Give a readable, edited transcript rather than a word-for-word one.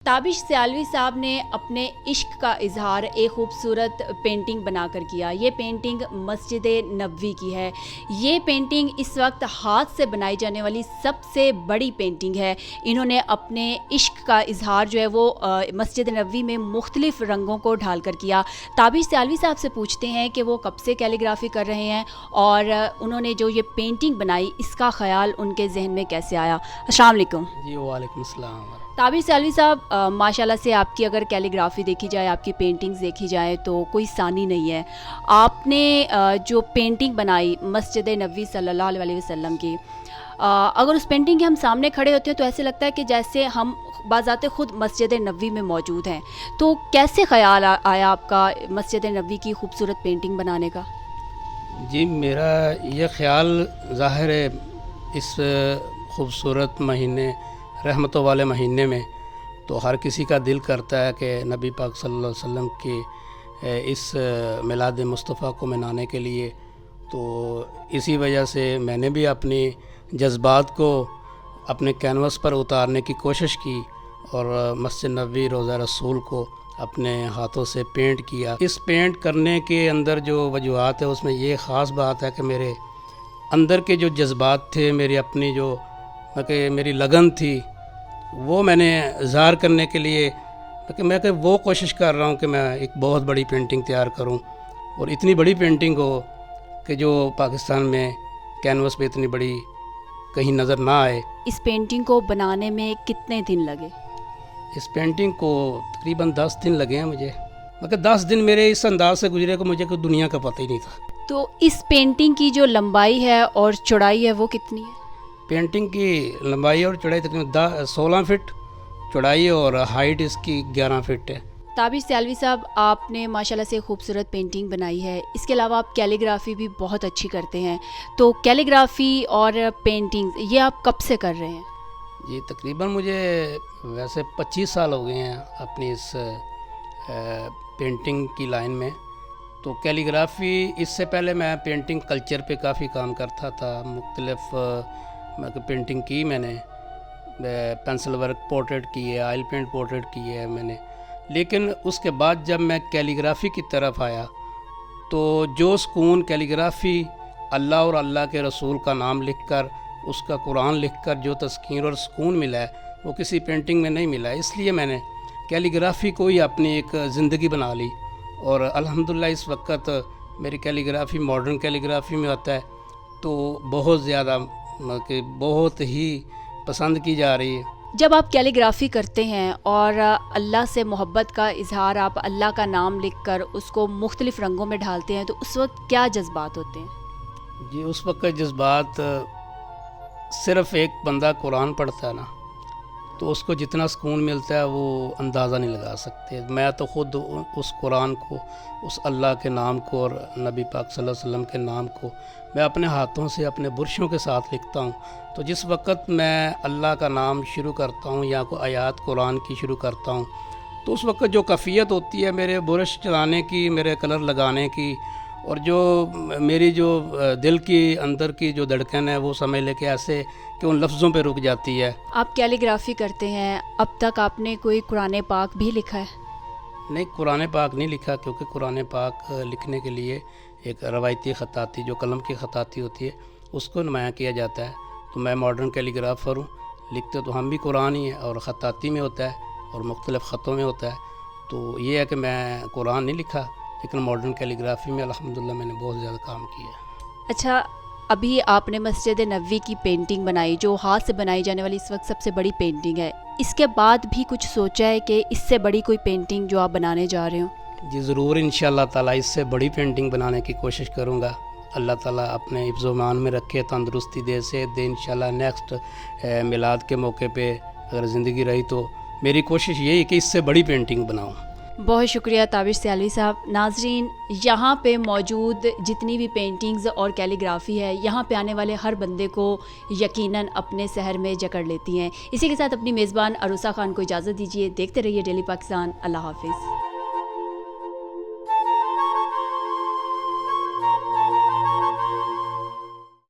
ताबिश सियालवी साहब ने अपने इश्क का इजहार एक खूबसूरत पेंटिंग बनाकर किया। ये पेंटिंग मस्जिद नबवी की है। ये पेंटिंग इस वक्त हाथ से बनाई जाने वाली सबसे बड़ी पेंटिंग है। इन्होंने अपने इश्क का इजहार जो है वो मस्जिद नबवी में मुख्तलिफ रंगों को ढाल कर किया। ताबिश सियालवी साहब से पूछते हैं कि वो कब से कैलीग्राफी कर रहे हैं और उन्होंने जो ये पेंटिंग बनाई इसका ख्याल उनके जहन में कैसे आया। अस्सलाम वालेकुम। जी वालेकुम अस्सलाम। ताबिश सियालवी साहब, माशाल्लाह से आपकी अगर कैलीग्राफी देखी जाए, आपकी पेंटिंग्स देखी जाए तो कोई सानी नहीं है। आपने जो पेंटिंग बनाई मस्जिद नबवी सल्लल्लाहु अलैहि वसल्लम की, अगर उस पेंटिंग के हम सामने खड़े होते हैं तो ऐसे लगता है कि जैसे हम बाज़ाते ख़ुद मस्जिद नबवी में मौजूद हैं। तो कैसे ख़याल आया आपका मस्जिद नबवी की खूबसूरत पेंटिंग बनाने का? जी मेरा ये ख़्याल ज़ाहिर है इस खूबसूरत महीने रहमतों वाले महीने में तो हर किसी का दिल करता है कि नबी पाक सल्लल्लाहु अलैहि वसल्लम के इस मिलाद मुस्तफ़ा को मनाने के लिए, तो इसी वजह से मैंने भी अपनी जज्बात को अपने कैनवस पर उतारने की कोशिश की और मस्जिद नबवी रोज़ा रसूल को अपने हाथों से पेंट किया। इस पेंट करने के अंदर जो वजूहात है उसमें ये ख़ास बात है कि मेरे अंदर के जो जज्बात थे, मेरी अपनी जो मेरी लगन थी, वो मैंने इज़हार करने के लिए मैं वो कोशिश कर रहा हूँ कि मैं एक बहुत बड़ी पेंटिंग तैयार करूँ और इतनी बड़ी पेंटिंग हो कि जो पाकिस्तान में कैनवस पे इतनी बड़ी कहीं नज़र ना आए। इस पेंटिंग को बनाने में कितने दिन लगे? इस पेंटिंग को तकरीबन 10 दिन लगे हैं मुझे। मगर 10 दिन मेरे इस अंदाज से गुजरे कि मुझे कोई दुनिया का पता ही नहीं था। तो इस पेंटिंग की जो लंबाई है और चौड़ाई है वो कितनी है? पेंटिंग की लंबाई और चौड़ाई तकरीबन 16 फीट चौड़ाई और हाइट इसकी 11 फीट है। ताबिश सियालवी साहब, आपने माशाल्लाह से खूबसूरत पेंटिंग बनाई है। इसके अलावा आप कैलीग्राफी भी बहुत अच्छी करते हैं। तो कैलीग्राफी और पेंटिंग ये आप कब से कर रहे हैं? जी तकरीबन मुझे वैसे 25 साल हो गए हैं अपनी इस पेंटिंग की लाइन में। तो कैलीग्राफी इससे पहले मैं पेंटिंग कल्चर पे काफ़ी काम करता था। मुख्तलिफ पेंटिंग की मैंने, पेंसिल वर्क पोर्ट्रेट की है, ऑयल पेंट पोर्ट्रेट की है मैंने। लेकिन उसके बाद जब मैं कैलीग्राफी की तरफ आया तो जो सुकून कैलीग्राफी अल्लाह और अल्लाह के रसूल का नाम लिखकर, उसका कुरान लिखकर जो तस्कीन और सुकून मिला है वो किसी पेंटिंग में नहीं मिला। इसलिए मैंने कैलीग्राफी को ही अपनी एक ज़िंदगी बना ली और अल्हम्दुलिल्लाह इस वक्त मेरी कैलीग्राफी मॉडर्न कैलीग्राफी में आता है तो बहुत ज़्यादा बहुत ही पसंद की जा रही है। जब आप कैलीग्राफी करते हैं और अल्लाह से मोहब्बत का इजहार आप अल्लाह का नाम लिखकर उसको मुख्तलिफ रंगों में ढालते हैं तो उस वक्त क्या जज्बात होते हैं? जी उस वक्त जज्बात, सिर्फ़ एक बंदा कुरान पढ़ता है ना तो उसको जितना सुकून मिलता है वो अंदाज़ा नहीं लगा सकते। मैं तो ख़ुद उस कुरान को, उस अल्लाह के नाम को और नबी पाक सल्लल्लाहु अलैहि वसल्लम के नाम को मैं अपने हाथों से अपने बुरशों के साथ लिखता हूँ। तो जिस वक़्त मैं अल्लाह का नाम शुरू करता हूँ या कोई आयत कुरान की शुरू करता हूँ तो उस वक्त जो कैफियत होती है मेरे बुरश चलाने की, मेरे कलर लगाने की और जो मेरी जो दिल की अंदर की जो धड़कन है वो समझ ले कि ऐसे कि उन लफ्ज़ों पे रुक जाती है। आप कैलीग्राफी करते हैं, अब तक आपने कोई कुरान पाक भी लिखा है? नहीं, कुरान पाक नहीं लिखा क्योंकि कुरान पाक लिखने के लिए एक रवायती ख़ताती जो कलम की ख़ताती होती है उसको नुमाया किया जाता है। तो मैं मॉडर्न कैलीग्राफर हूँ, लिखते तो हम भी कुरान ही है और ख़ताती में होता है और मुख्तलिफ़ ख़तों में होता है। तो ये है कि मैं कुरान नहीं लिखा लेकिन मॉडर्न कैलीग्राफी में अल्हम्दुलिल्लाह मैंने बहुत ज़्यादा काम किया। अच्छा, अभी आपने मस्जिद नबवी की पेंटिंग बनाई जो हाथ से बनाई जाने वाली इस वक्त सबसे बड़ी पेंटिंग है। इसके बाद भी कुछ सोचा है कि इससे बड़ी कोई पेंटिंग जो आप बनाने जा रहे हो? जी ज़रूर, इंशाअल्लाह ताला इससे बड़ी पेंटिंग बनाने की कोशिश करूँगा। अल्लाह ताला अपने हिफ्ज़-ओ-मान में रखे, तंदुरुस्ती दे, सेहत दे। इंशाअल्लाह नेक्स्ट मिलाद के मौके पे अगर ज़िंदगी रही तो मेरी कोशिश यही है कि इससे बड़ी पेंटिंग बनाऊँ। बहुत शुक्रिया ताबिश सियालवी साहब। नाजरीन, यहाँ पे मौजूद जितनी भी पेंटिंग्स और कैलीग्राफी है यहाँ पे आने वाले हर बंदे को यकीनन अपने शहर में जकड़ लेती हैं। इसी के साथ अपनी मेज़बान अरूसा खान को इजाज़त दीजिए। देखते रहिए डेली पाकिस्तान। अल्लाह हाफिज़।